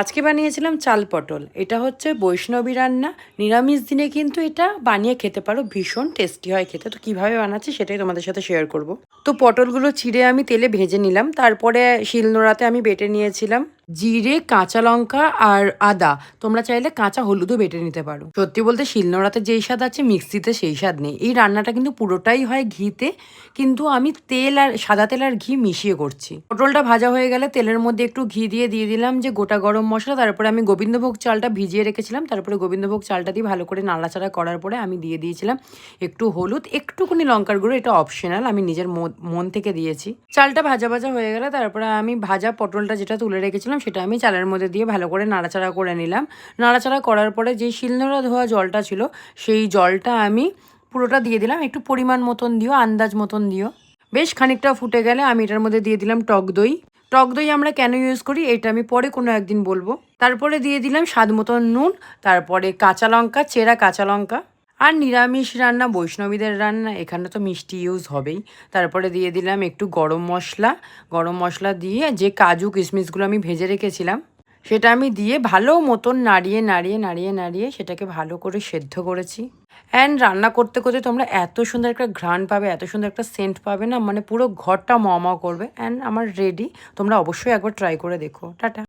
আজকে বানিয়েছিলাম চাল পটল। এটা হচ্ছে বৈষ্ণবী রান্না। নিরামিষ দিনে কিন্তু এটা বানিয়ে খেতে পারো, ভীষণ টেস্টি হয় খেতে। তো কীভাবে বানাচ্ছি সেটাই তোমাদের সাথে শেয়ার করব। তো পটলগুলো চিড়ে আমি তেলে ভেজে নিলাম, তারপরে শিলনোড়াতে আমি বেটে নিয়েছিলাম জিরে, কাঁচা লঙ্কা আর আদা। তোমরা চাইলে কাঁচা হলুদও বেটে নিতে পারো। সত্যি বলতে শিলনোড়াতে যেই স্বাদ আছে মিক্সিতে সেই স্বাদ নেই। এই রান্নাটা কিন্তু পুরোটাই হয় ঘিতে, কিন্তু আমি তেল আর সাদা তেল আর ঘি মিশিয়ে করছি। পটলটা ভাজা হয়ে গেলে তেলের মধ্যে একটু ঘি দিয়ে দিলাম যে গোটা গরম মশলা, তারপরে আমি গোবিন্দভোগ চালটা ভিজিয়ে রেখেছিলাম, তারপরে গোবিন্দভোগ চালটা দিয়ে ভালো করে নাড়াচাড়া করার পরে আমি দিয়ে দিয়েছিলাম একটু হলুদ, একটুখানি লঙ্কার গুঁড়ো, এটা অপশনাল, আমি নিজের মন থেকে দিয়েছি। চালটা ভাজা ভাজা হয়ে গেলে তারপরে আমি ভাজা পটলটা যেটা তুলে রেখেছিলাম সেটা আমি চালের মধ্যে দিয়ে ভালো করে নাড়াচাড়া করে নিলাম। নাড়াচাড়া করার পরে যে শিলনোড়া ধোয়া জলটা ছিল সেই জলটা আমি পুরোটা দিয়ে দিলাম। একটু পরিমাণ মতন দিও, আন্দাজ মতন দিও। বেশ খানিকটা ফুটে গেলে আমি এটার মধ্যে দিয়ে দিলাম টক দই। টক দই আমরা কেন ইউজ করি এটা আমি পরে কোনো একদিন বলবো। তারপরে দিয়ে দিলাম স্বাদ মতন নুন, তারপরে কাঁচা লঙ্কা, চেরা কাঁচা লঙ্কা। আর নিরামিষ রান্না, বৈষ্ণবীদের রান্না, এখানে তো মিষ্টি ইউজ হবেই। তারপরে দিয়ে দিলাম একটু গরম মশলা। গরম মশলা দিয়ে যে কাজু কিশমিশগুলো আমি ভেজে রেখেছিলাম সেটা আমি দিয়ে ভালো মতন নাড়িয়ে নাড়িয়ে নাড়িয়ে নাড়িয়ে সেটাকে ভালো করে সেদ্ধ করেছি। অ্যান্ড রান্না করতে করতে তোমরা এত সুন্দর একটা ঘ্রাণ পাবে, এত সুন্দর একটা সেন্ট পাবে না, মানে পুরো ঘরটা ম করবে। অ্যান্ড আমার রেডি। তোমরা অবশ্যই একবার ট্রাই করে দেখো। টাটা।